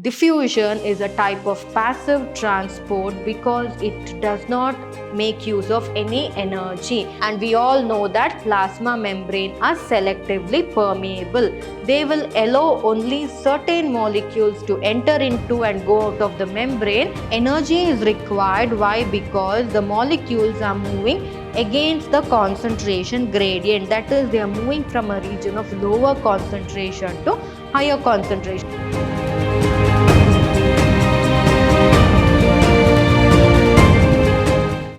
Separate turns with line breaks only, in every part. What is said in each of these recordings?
Diffusion is a type of passive transport because it does not make use of any energy, and we all know that plasma membrane are selectively permeable. They will allow only certain molecules to enter into and go out of the membrane. Energy is required. Why? Because the molecules are moving against the concentration gradient, that is, they are moving from a region of lower concentration to higher concentration.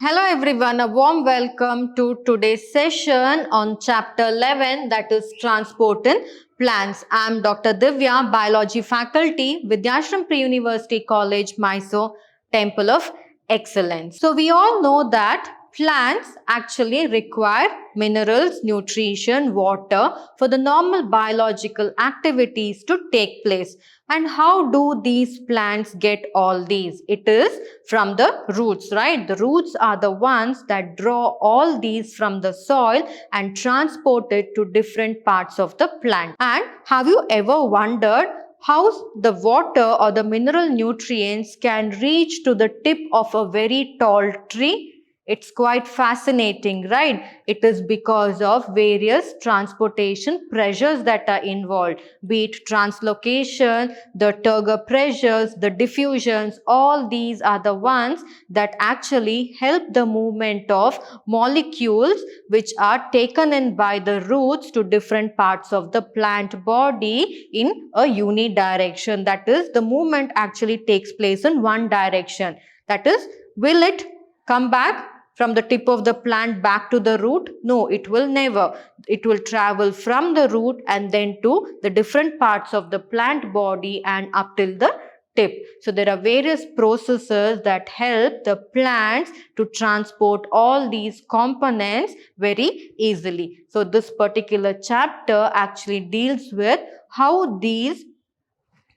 Hello everyone, a warm welcome to today's session on chapter 11, that is transport in plants. I am Dr. Divya, biology faculty, Vidyashram Pre-University College, Mysore, Temple of Excellence. So we all know that plants actually require minerals, nutrition, water for the normal biological activities to take place. And how do these plants get all these? It is from the roots, right? The roots are the ones that draw all these from the soil and transport it to different parts of the plant. And have you ever wondered how the water or the mineral nutrients can reach to the tip of a very tall tree? It's quite fascinating, right? It is because of various transportation pressures that are involved, be it translocation, the turgor pressures, the diffusions. All these are the ones that actually help the movement of molecules which are taken in by the roots to different parts of the plant body in a unidirection. That is, the movement actually takes place in one direction. That is, will it come back from the tip of the plant back to the root? No, it will never. It will travel from the root and then to the different parts of the plant body and up till the tip. So there are various processes that help the plants to transport all these components very easily. So this particular chapter actually deals with how these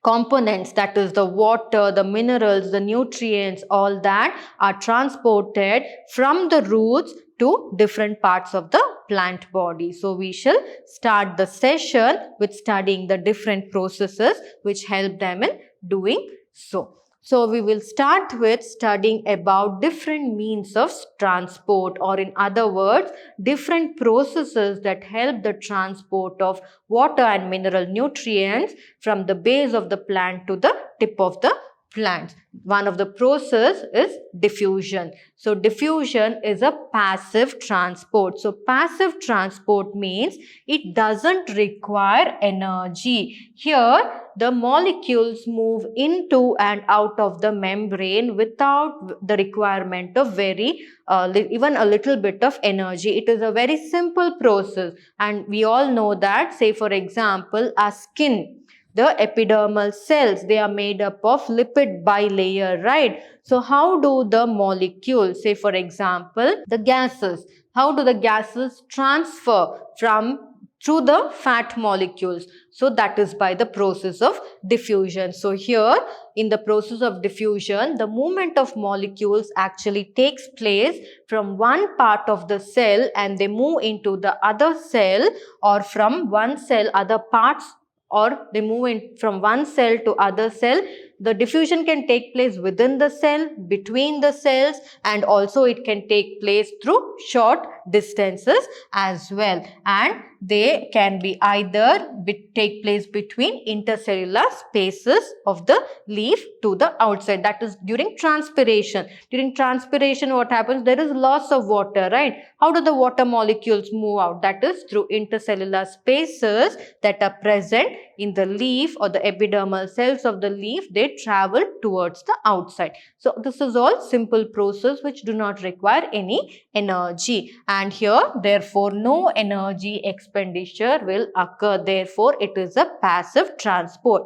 components, that is the water, the minerals, the nutrients, all that are transported from the roots to different parts of the plant body. So we shall start the session with studying the different processes which help them in doing so. So we will start with studying about different means of transport, or in other words, different processes that help the transport of water and mineral nutrients from the base of the plant to the tip of the plant. One of the process is diffusion. So diffusion is a passive transport. So passive transport means it doesn't require energy. Here the molecules move into and out of the membrane without the requirement of even a little bit of energy. It is a very simple process, and we all know that, say for example, our skin, the epidermal cells, they are made up of lipid bilayer, right? So how do the molecules, say for example, the gases, how do the gases transfer through the fat molecules? So that is by the process of diffusion. So here in the process of diffusion, the movement of molecules actually takes place from one part of the cell and they move into the other cell, or from one cell other parts, or they move in from one cell to other cell. The diffusion can take place within the cell, between the cells, and also it can take place through short distances as well. And they can be either take place between intercellular spaces of the leaf to the outside. That is during transpiration. During transpiration, what happens? There is loss of water, right? How do the water molecules move out? That is through intercellular spaces that are present in the leaf or the epidermal cells of the leaf. They travel towards the outside. So this is all simple process which do not require any energy, and here therefore no energy expenditure will occur. Therefore it is a passive transport.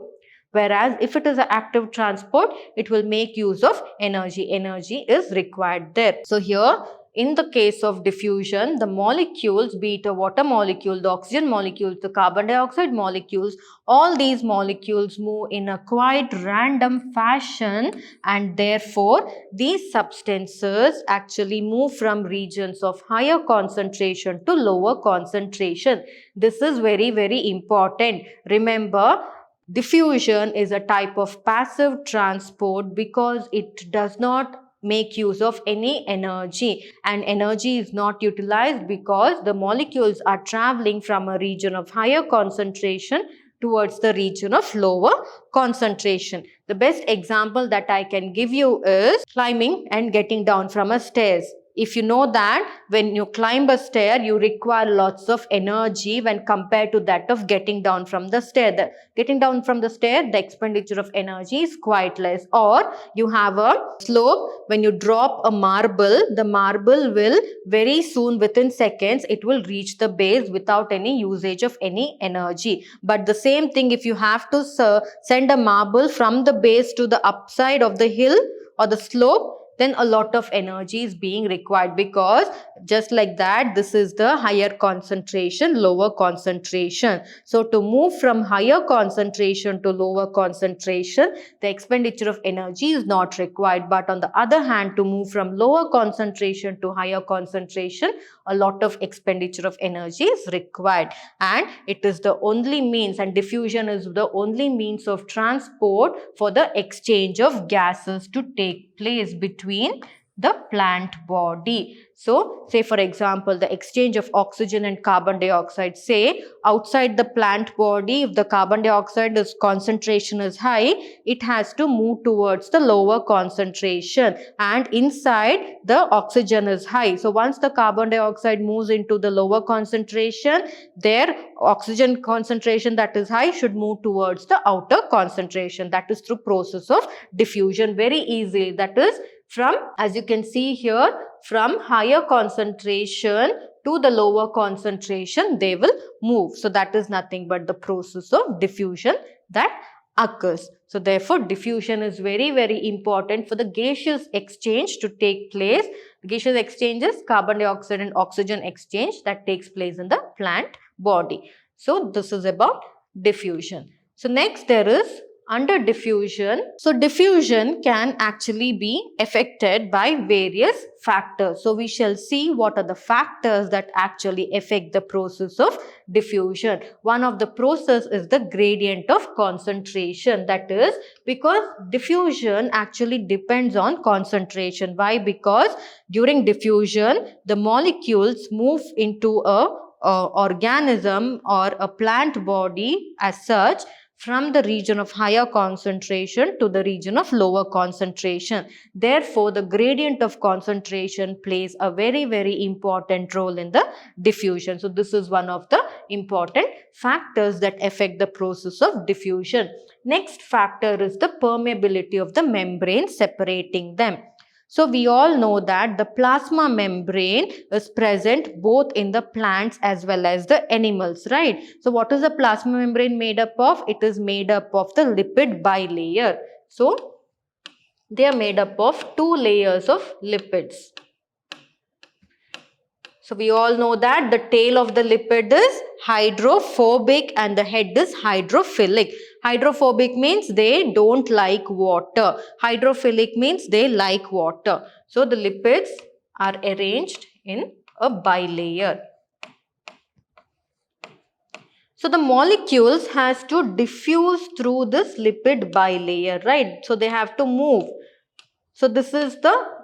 Whereas if it is an active transport, it will make use of energy. Energy is required there. So here in the case of diffusion, the molecules, be it a water molecule, the oxygen molecules, the carbon dioxide molecules, all these molecules move in a quite random fashion, and therefore these substances actually move from regions of higher concentration to lower concentration. This is very, very important. Remember, Diffusion is a type of passive transport because it does not make use of any energy, and energy is not utilized because the molecules are traveling from a region of higher concentration towards the region of lower concentration. The best example that I can give you is climbing and getting down from a stairs. If you know that when you climb a stair, you require lots of energy when compared to that of getting down from the stair. Getting down from the stair, the expenditure of energy is quite less. Or you have a slope. When you drop a marble, the marble will very soon, within seconds, it will reach the base without any usage of any energy. But the same thing, if you have to send a marble from the base to the upside of the hill or the slope, then a lot of energy is being required, because just like that, this is the higher concentration, lower concentration. So to move from higher concentration to lower concentration, the expenditure of energy is not required. But on the other hand, to move from lower concentration to higher concentration, a lot of expenditure of energy is required. And it is the only means, and diffusion is the only means of transport for the exchange of gases to take place between the plant body. So, say for example, the exchange of oxygen and carbon dioxide. Say outside the plant body, if the carbon dioxide concentration is high, it has to move towards the lower concentration, and inside the oxygen is high. So once the carbon dioxide moves into the lower concentration, their oxygen concentration that is high should move towards the outer concentration. That is through process of diffusion, very easily. That is from, as you can see here, from higher concentration to the lower concentration, they will move. So that is nothing but the process of diffusion that occurs. So therefore, diffusion is very, very important for the gaseous exchange to take place. The gaseous exchange is carbon dioxide and oxygen exchange that takes place in the plant body. So this is about diffusion. So next there is under diffusion. So diffusion can actually be affected by various factors. So we shall see what are the factors that actually affect the process of diffusion. One of the process is the gradient of concentration. That is because diffusion actually depends on concentration. Why? Because during diffusion, the molecules move into a organism or a plant body as such from the region of higher concentration to the region of lower concentration. Therefore, the gradient of concentration plays a very, very important role in the diffusion. So, this is one of the important factors that affect the process of diffusion. Next factor is the permeability of the membrane separating them. So we all know that the plasma membrane is present both in the plants as well as the animals, right? So what is the plasma membrane made up of? It is made up of the lipid bilayer. So they are made up of two layers of lipids. So we all know that the tail of the lipid is hydrophobic and the head is hydrophilic. Hydrophobic means they don't like water. Hydrophilic means they like water. So the lipids are arranged in a bilayer. So the molecules has to diffuse through this lipid bilayer, right? So they have to move. So this is the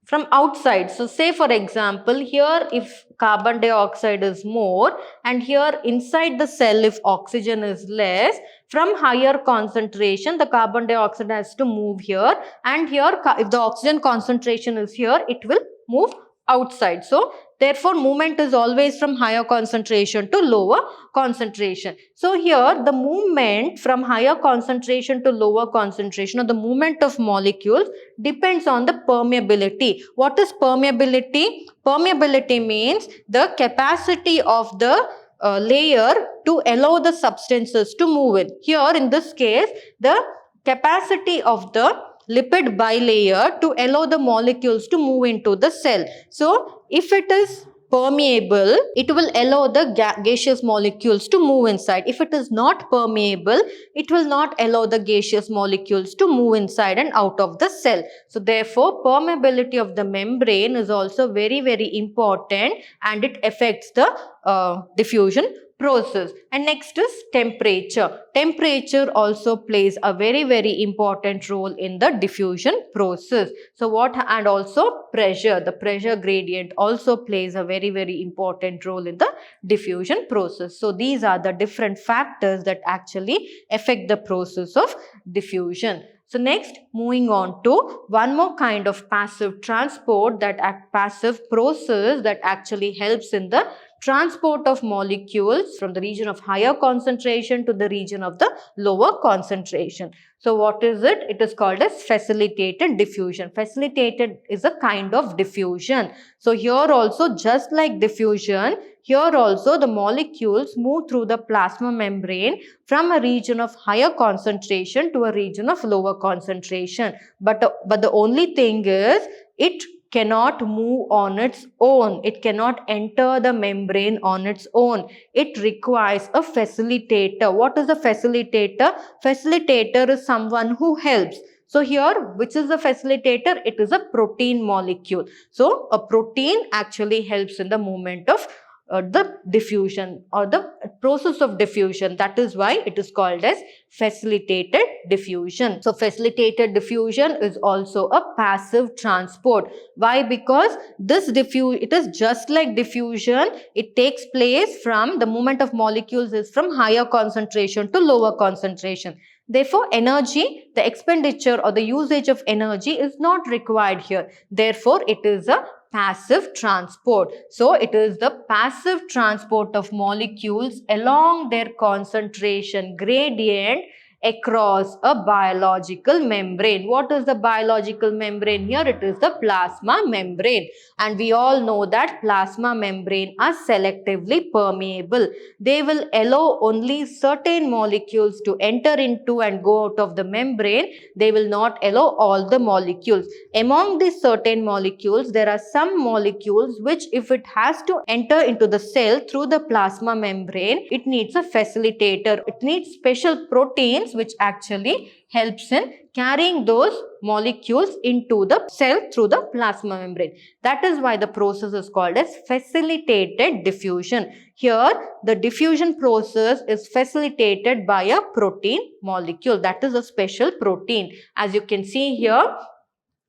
from outside. So say for example, here if carbon dioxide is more and here inside the cell if oxygen is less, from higher concentration the carbon dioxide has to move here, and here if the oxygen concentration is here, it will move outside. So therefore movement is always from higher concentration to lower concentration. So here the movement from higher concentration to lower concentration, or the movement of molecules, depends on the permeability. What is permeability? Permeability means the capacity of the layer to allow the substances to move in. Here in this case, the capacity of the lipid bilayer to allow the molecules to move into the cell. So if it is permeable, it will allow the gaseous molecules to move inside. If it is not permeable, it will not allow the gaseous molecules to move inside and out of the cell. So therefore, permeability of the membrane is also very, very important, and it affects the diffusion process. And next is temperature. Temperature also plays a very important role in the diffusion process. So and also pressure. The pressure gradient also plays a very important role in the diffusion process. So these are the different factors that actually affect the process of diffusion. So next, moving on to one more kind of passive transport, that passive process that actually helps in the transport of molecules from the region of higher concentration to the region of the lower concentration. So what is it? It is called as facilitated diffusion. Facilitated is a kind of diffusion. So here also, just like diffusion, here also the molecules move through the plasma membrane from a region of higher concentration to a region of lower concentration. But the only thing is, it cannot move on its own. It cannot enter the membrane on its own. It requires a facilitator. What is a facilitator? Facilitator is someone who helps. So here, which is the facilitator? It is a protein molecule. So a protein actually helps in the movement of the diffusion or the process of diffusion. That is why it is called as facilitated diffusion. So facilitated diffusion is also a passive transport. Why? Because it is just like diffusion. It takes place from the movement of molecules is from higher concentration to lower concentration. Therefore, energy, the expenditure or the usage of energy is not required here. Therefore, it is a passive transport. So, it is the passive transport of molecules along their concentration gradient across a biological membrane. What is the biological membrane? Here it is the plasma membrane, and we all know that plasma membrane are selectively permeable. They will allow only certain molecules to enter into and go out of the membrane. They will not allow all the molecules. Among these certain molecules, there are some molecules which, if it has to enter into the cell through the plasma membrane, it needs a facilitator. It needs special proteins which actually helps in carrying those molecules into the cell through the plasma membrane. That is why the process is called as facilitated diffusion. Here, the diffusion process is facilitated by a protein molecule. That is a special protein. As you can see here,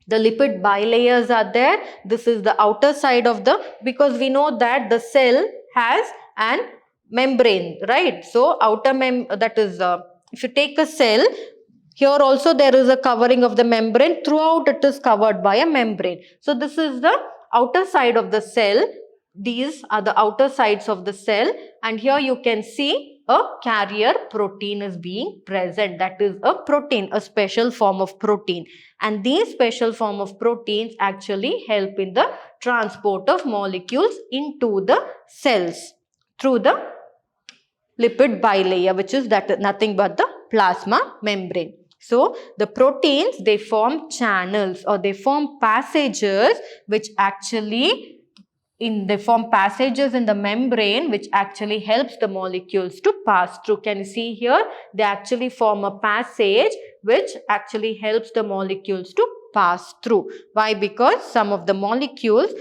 the lipid bilayers are there. This is the outer side of because we know that the cell has an membrane, right? So, if you take a cell, here also there is a covering of the membrane. Throughout it is covered by a membrane. So, this is the outer side of the cell. These are the outer sides of the cell, and here you can see a carrier protein is being present. That is a protein, a special form of protein. And these special form of proteins actually help in the transport of molecules into the cells through the lipid bilayer, which is nothing but the plasma membrane. So, the proteins, they form channels or they form passages which actually they form passages in the membrane which actually helps the molecules to pass through. Can you see here? They actually form a passage which actually helps the molecules to pass through. Why? Because some of the molecules,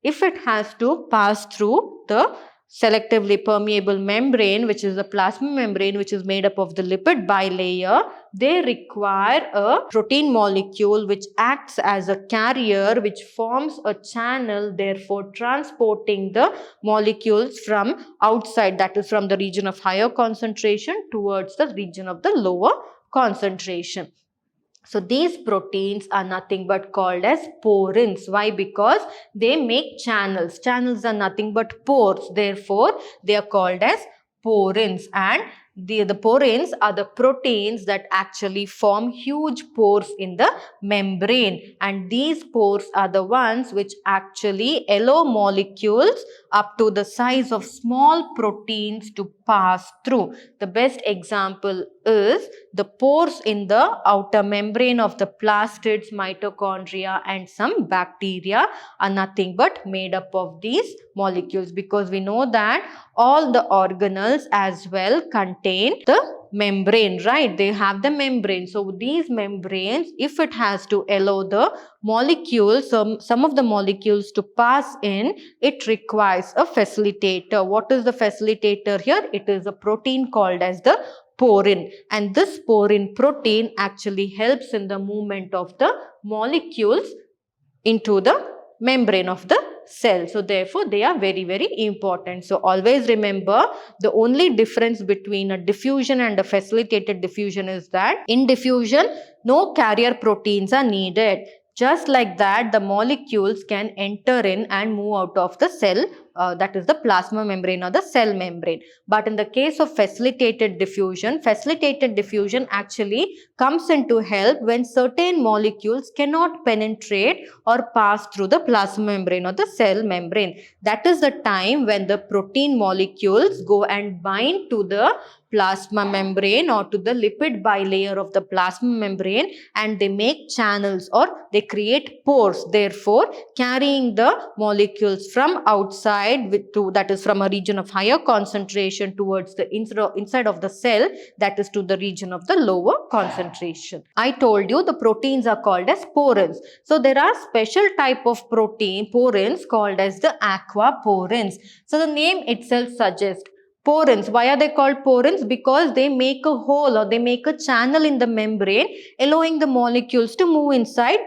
if it has to pass through the selectively permeable membrane, which is the plasma membrane, which is made up of the lipid bilayer, they require a protein molecule which acts as a carrier, which forms a channel, therefore transporting the molecules from outside, that is from the region of higher concentration towards the region of the lower concentration. So, these proteins are nothing but called as porins. Why? Because they make channels. Channels are nothing but pores. Therefore, they are called as porins. And the porins are the proteins that actually form huge pores in the membrane. And these pores are the ones which actually allow molecules up to the size of small proteins to pass through. The best example is the pores in the outer membrane of the plastids, mitochondria and some bacteria are nothing but made up of these molecules, because we know that all the organelles as well contain the membrane, right? They have the membrane. So these membranes, if it has to allow the molecules, some of the molecules to pass in, it requires a facilitator. What is the facilitator here? It is a protein called as the porin, and this porin protein actually helps in the movement of the molecules into the membrane of the cell. So therefore they are very, very important. So always remember, the only difference between a diffusion and a facilitated diffusion is that in diffusion no carrier proteins are needed. Just like that, the molecules can enter in and move out of the cell, that is the plasma membrane or the cell membrane. But in the case of facilitated diffusion actually comes into help when certain molecules cannot penetrate or pass through the plasma membrane or the cell membrane. That is the time when the protein molecules go and bind to the plasma membrane or to the lipid bilayer of the plasma membrane, and they make channels or they create pores, therefore carrying the molecules from outside that is from a region of higher concentration towards the inside of the cell, that is to the region of the lower concentration. I told you the proteins are called as porins. So there are special type of porins called as the aquaporins. So the name itself suggests porins. Why are they called porins? Because they make a hole or they make a channel in the membrane, allowing the molecules to move inside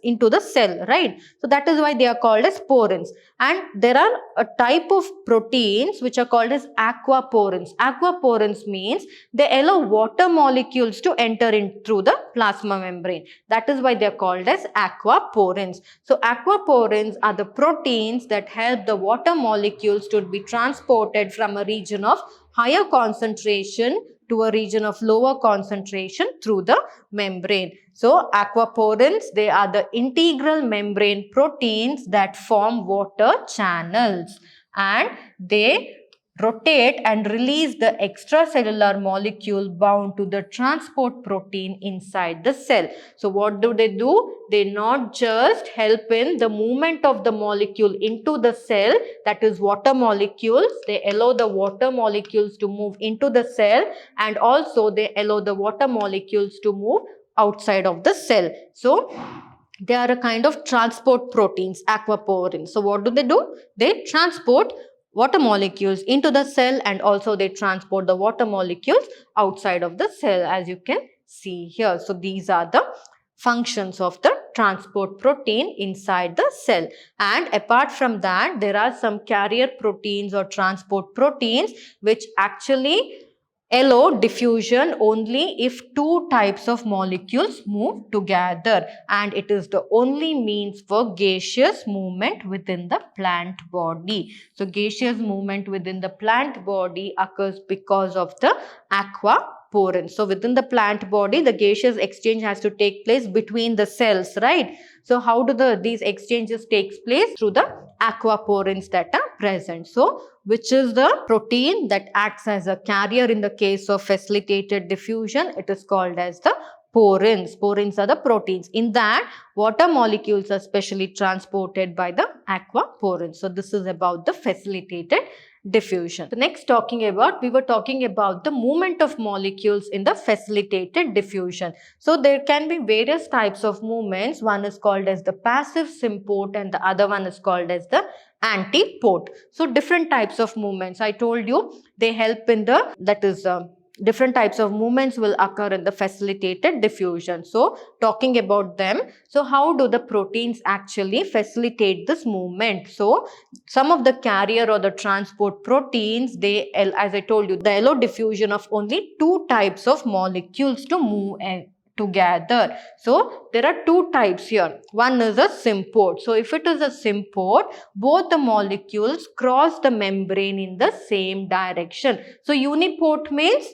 into the cell, right? So that is why they are called as porins. And there are a type of proteins which are called as aquaporins. Aquaporins means they allow water molecules to enter in through the plasma membrane. That is why they are called as aquaporins. So aquaporins are the proteins that help the water molecules to be transported from a region of higher concentration to a region of lower concentration through the membrane. So aquaporins, they are the integral membrane proteins that form water channels, and they rotate and release the extracellular molecule bound to the transport protein inside the cell. So what do? They not just help in the movement of the molecule into the cell, that is water molecules, they allow the water molecules to move into the cell, and also they allow the water molecules to move outside of the cell. So they are a kind of transport proteins, aquaporins. So what do? They transport water molecules into the cell, and also they transport the water molecules outside of the cell, as you can see here. So these are the functions of the transport protein inside the cell. And apart from that, there are some carrier proteins or transport proteins which actually allow diffusion only if two types of molecules move together, and it is the only means for gaseous movement within the plant body. So gaseous movement within the plant body occurs because of the aquaporins. So within the plant body, the gaseous exchange has to take place between the cells, right? So how do these exchanges takes place? Through the aquaporins that are present. So which is the protein that acts as a carrier in the case of facilitated diffusion? It is called as the porins. Porins are the proteins. In that, water molecules are specially transported by the aquaporins. So this is about the facilitated diffusion. The next we were talking about the movement of molecules in the facilitated diffusion. So there can be various types of movements. One is called as the passive symport and the other one is called as the antiport. So different types of movements. I told you they help in different types of movements will occur in the facilitated diffusion. So talking about them, so how do the proteins actually facilitate this movement? So some of the carrier or the transport proteins, they, as I told you, they allow diffusion of only two types of molecules to move together. So there are two types here. One is a symport. So if it is a symport, both the molecules cross the membrane in the same direction. So uniport means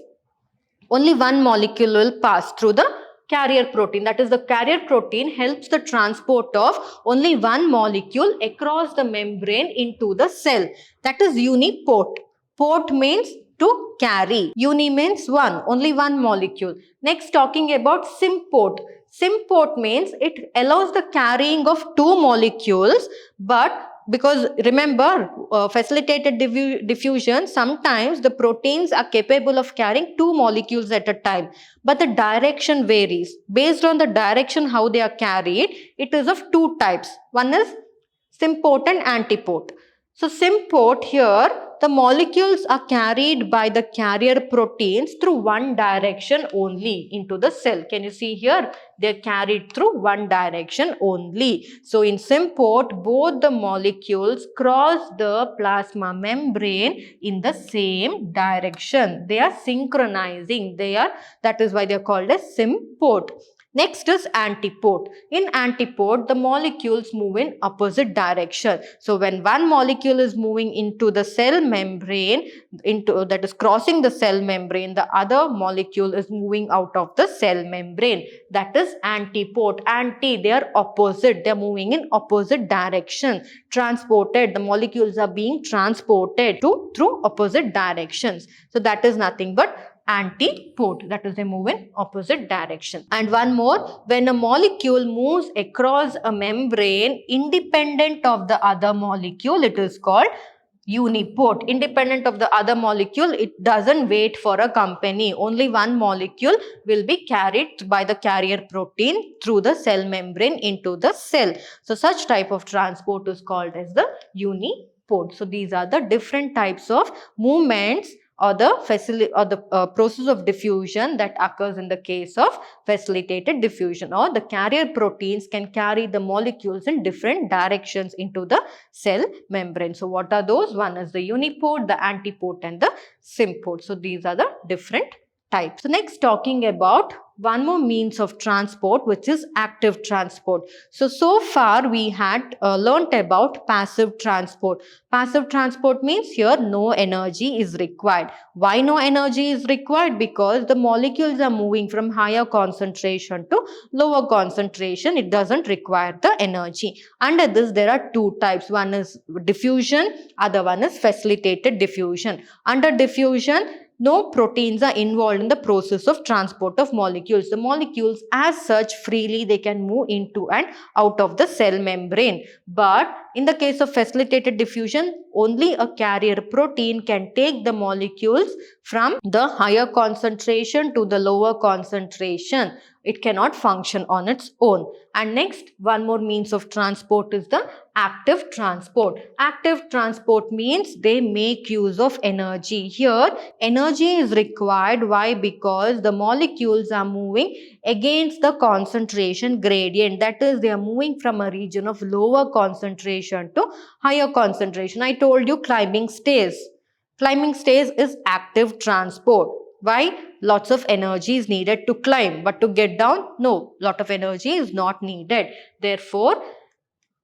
only one molecule will pass through the carrier protein. That is, the carrier protein helps the transport of only one molecule across the membrane into the cell. That is uniport. Port means to carry. Uni means one, only one molecule. Next, talking about symport. Symport means it allows the carrying of two molecules, but because remember, facilitated diffusion, sometimes the proteins are capable of carrying two molecules at a time, but the direction varies. Based on the direction how they are carried, it is of two types. One is symport and antiport. So symport, here the molecules are carried by the carrier proteins through one direction only into the cell. Can you see here? They are carried through one direction only. So in symport, both the molecules cross the plasma membrane in the same direction. They are synchronizing. That is why they are called as symport. Next is antiport. In antiport, the molecules move in opposite direction. So when one molecule is moving into the cell membrane, that is crossing the cell membrane, the other molecule is moving out of the cell membrane. That is antiport. Anti, they are opposite. They are moving in opposite direction. Transported, the molecules are being transported through opposite directions. So that is nothing but antiport, that is they move in opposite direction. And one more, when a molecule moves across a membrane independent of the other molecule, it is called uniport. Independent of the other molecule, it doesn't wait for a company. Only one molecule will be carried by the carrier protein through the cell membrane into the cell. So such type of transport is called as the uniport. So these are the different types of movements or the process of diffusion that occurs in the case of facilitated diffusion, or the carrier proteins can carry the molecules in different directions into the cell membrane. So what are those? One is the uniport, the antiport and the symport. So these are the different types. So next, talking about one more means of transport, which is active transport. So far we had learnt about passive transport. Passive transport means here no energy is required. Why no energy is required? Because the molecules are moving from higher concentration to lower concentration. It doesn't require the energy. Under this, there are two types. One is diffusion, other one is facilitated diffusion. Under diffusion, no proteins are involved in the process of transport of molecules. The molecules as such freely they can move into and out of the cell membrane. But in the case of facilitated diffusion, only a carrier protein can take the molecules from the higher concentration to the lower concentration. It cannot function on its own. And next, one more means of transport is the active transport. Active transport means they make use of energy. Here, energy is required. Why? Because the molecules are moving against the concentration gradient. That is, they are moving from a region of lower concentration to higher concentration. I told you climbing stairs. Climbing stairs is active transport. Why? Lots of energy is needed to climb, but to get down, no, lot of energy is not needed. Therefore,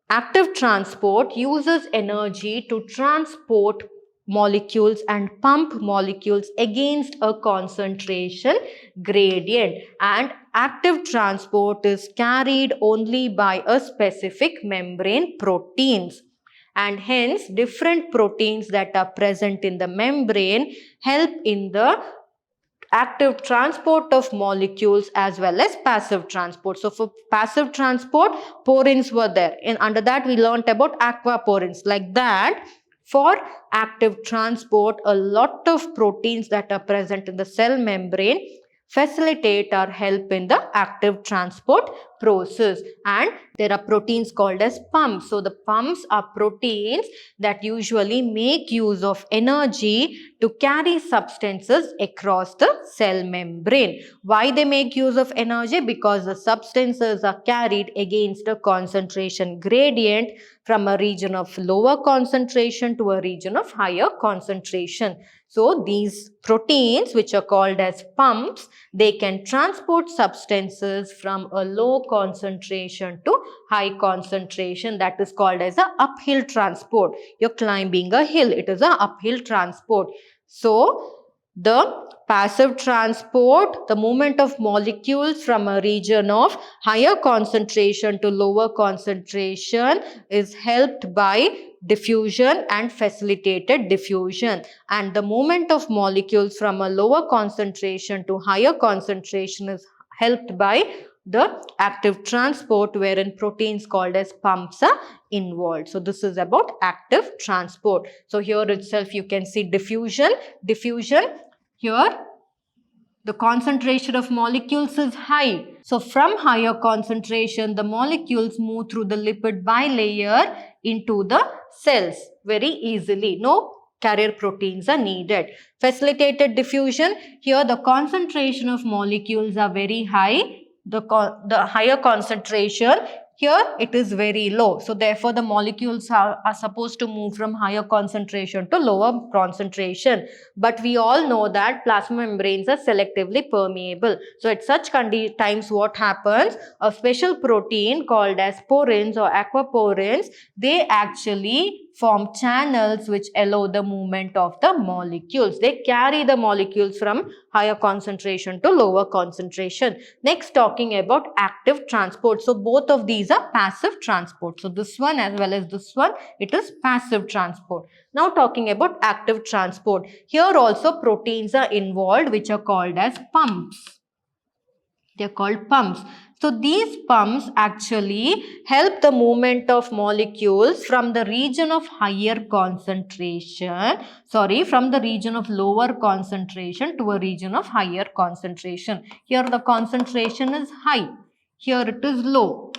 active transport uses energy to transport molecules and pump molecules against a concentration gradient, and active transport is carried only by a specific membrane proteins. And hence, different proteins that are present in the membrane help in the active transport of molecules as well as passive transport. So for passive transport, porins were there. And under that, we learnt about aquaporins. Like that, for active transport, a lot of proteins that are present in the cell membrane facilitate or help in the active transport process. And there are proteins called as pumps. So the pumps are proteins that usually make use of energy to carry substances across the cell membrane. Why they make use of energy? Because the substances are carried against a concentration gradient from a region of lower concentration to a region of higher concentration. So these proteins, which are called as pumps, they can transport substances from a low concentration to high concentration. That is called as a uphill transport. You're climbing a hill. It is a uphill transport. So the passive transport, the movement of molecules from a region of higher concentration to lower concentration, is helped by diffusion and facilitated diffusion. And the movement of molecules from a lower concentration to higher concentration is helped by the active transport wherein proteins called as pumps are involved. So this is about active transport. So here itself you can see diffusion. Here the concentration of molecules is high. So from higher concentration, the molecules move through the lipid bilayer into the cells very easily. No carrier proteins are needed. Facilitated diffusion, here the concentration of molecules are very high. The higher concentration, here it is very low. So therefore the molecules are supposed to move from higher concentration to lower concentration. But we all know that plasma membranes are selectively permeable. So at such times what happens? A special protein called as porins or aquaporins, they actually form channels which allow the movement of the molecules. They carry the molecules from higher concentration to lower concentration. Next, talking about active transport. So both of these are passive transport. So this one as well as this one, it is passive transport. Now talking about active transport. Here also proteins are involved which are called as pumps. They are called pumps. So these pumps actually help the movement of molecules from the region of higher concentration, from the region of lower concentration to a region of higher concentration. Here the concentration is high, here it is low.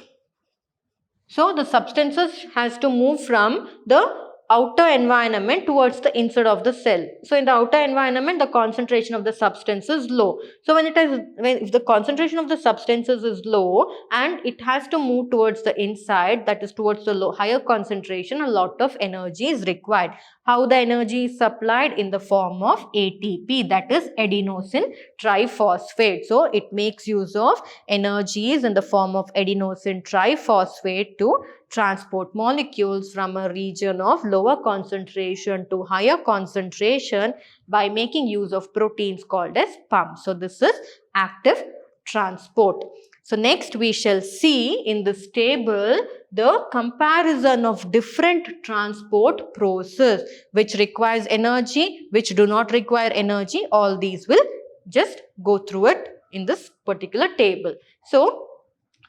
So the substances has to move from the outer environment towards the inside of the cell. So in the outer environment, the concentration of the substance is low. So if the concentration of the substances is low and it has to move towards the inside, that is towards the higher concentration, a lot of energy is required. How the energy is supplied? In the form of ATP, that is adenosine triphosphate. So it makes use of energies in the form of adenosine triphosphate to transport molecules from a region of lower concentration to higher concentration by making use of proteins called as pumps. So this is active transport. So next we shall see in this table the comparison of different transport process which requires energy, which do not require energy. All these will just go through it in this particular table. So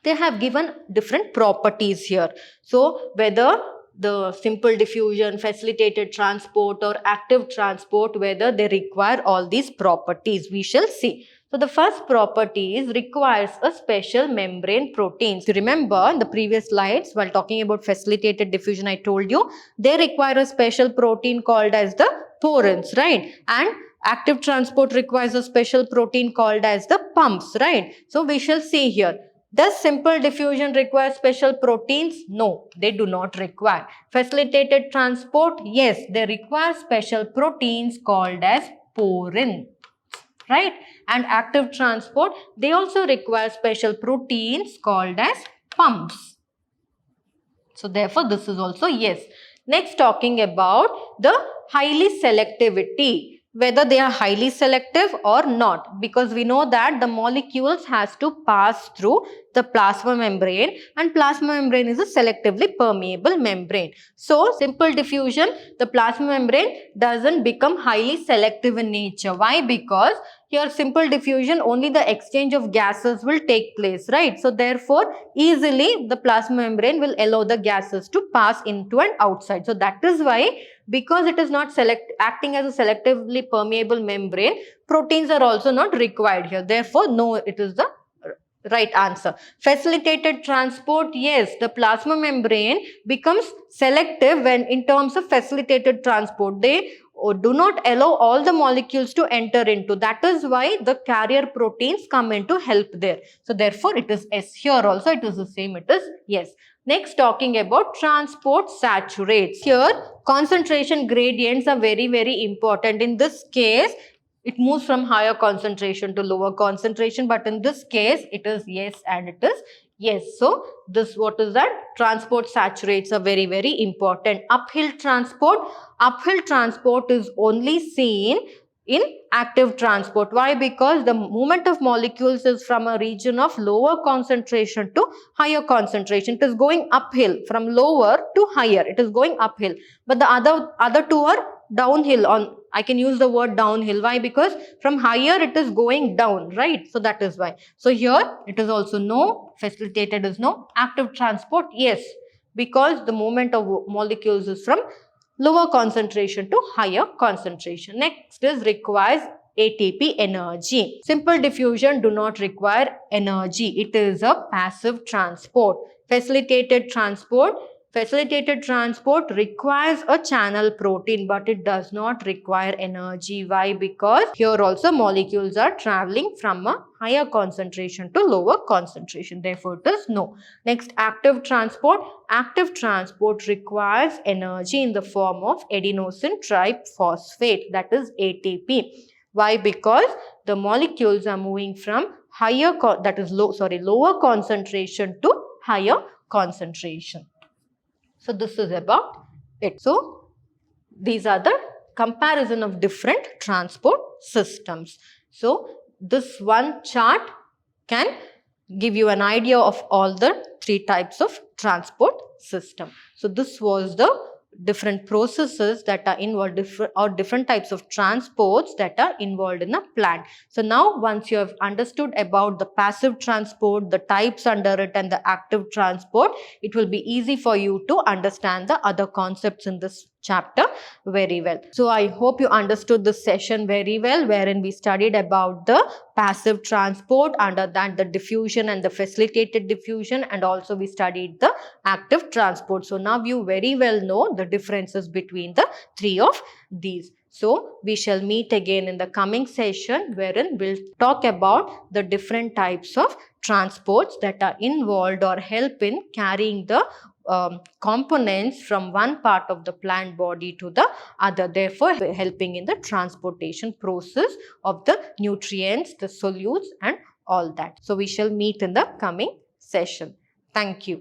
they have given different properties here. So whether the simple diffusion, facilitated transport or active transport, whether they require all these properties, we shall see. So the first property is requires a special membrane protein. So remember in the previous slides while talking about facilitated diffusion, I told you they require a special protein called as the porins, right? And active transport requires a special protein called as the pumps, right? So we shall see here. Does simple diffusion require special proteins? No, they do not require. Facilitated transport? Yes, they require special proteins called as porin, right? And active transport, they also require special proteins called as pumps. So therefore, this is also yes. Next, talking about the highly selectivity. Whether they are highly selective or not, because we know that the molecules has to pass through the plasma membrane, and plasma membrane is a selectively permeable membrane. So simple diffusion, the plasma membrane doesn't become highly selective in nature. Why? Because here simple diffusion, only the exchange of gases will take place, right? So therefore easily the plasma membrane will allow the gases to pass into and outside. So that is why, because it is not acting as a selectively permeable membrane, proteins are also not required here. Therefore, no, it is the right answer. Facilitated transport, yes, the plasma membrane becomes selective when in terms of facilitated transport. They do not allow all the molecules to enter into. That is why the carrier proteins come in to help there. So therefore, it is S. Here also it is the same. It is yes. Next, talking about transport saturates. Here, concentration gradients are very, very important. In this case, it moves from higher concentration to lower concentration. But in this case, it is yes and it is yes. So, this what is that? Transport saturates are very, very important. Uphill transport is only seen in active transport. Why? Because the movement of molecules is from a region of lower concentration to higher concentration. It is going uphill from lower to higher. It is going uphill. But the other two are downhill on I can use the word downhill. Why? Because from higher it is going down, right? So that is why. So here it is also no, facilitated is no, active transport, yes, because the movement of molecules is from lower concentration to higher concentration. Next is requires ATP energy. Simple diffusion do not require energy. It is a passive transport. Facilitated transport requires a channel protein, but it does not require energy. Why? Because here also molecules are traveling from a higher concentration to lower concentration. Therefore, it is no. Next, active transport. Active transport requires energy in the form of adenosine triphosphate, that is ATP. Why? Because the molecules are moving from lower concentration to higher concentration. So this is about it. So these are the comparison of different transport systems. So this one chart can give you an idea of all the three types of transport system. So this was the different processes that are involved, different types of transports that are involved in a plant. So now once you have understood about the passive transport, the types under it and the active transport, it will be easy for you to understand the other concepts in this chapter very well. So I hope you understood this session very well, wherein we studied about the passive transport, under that the diffusion and the facilitated diffusion, and also we studied the active transport. So now you very well know the differences between the three of these. So we shall meet again in the coming session, wherein we'll talk about the different types of transports that are involved or help in carrying the components from one part of the plant body to the other, therefore helping in the transportation process of the nutrients, the solutes and all that. So we shall meet in the coming session. Thank you.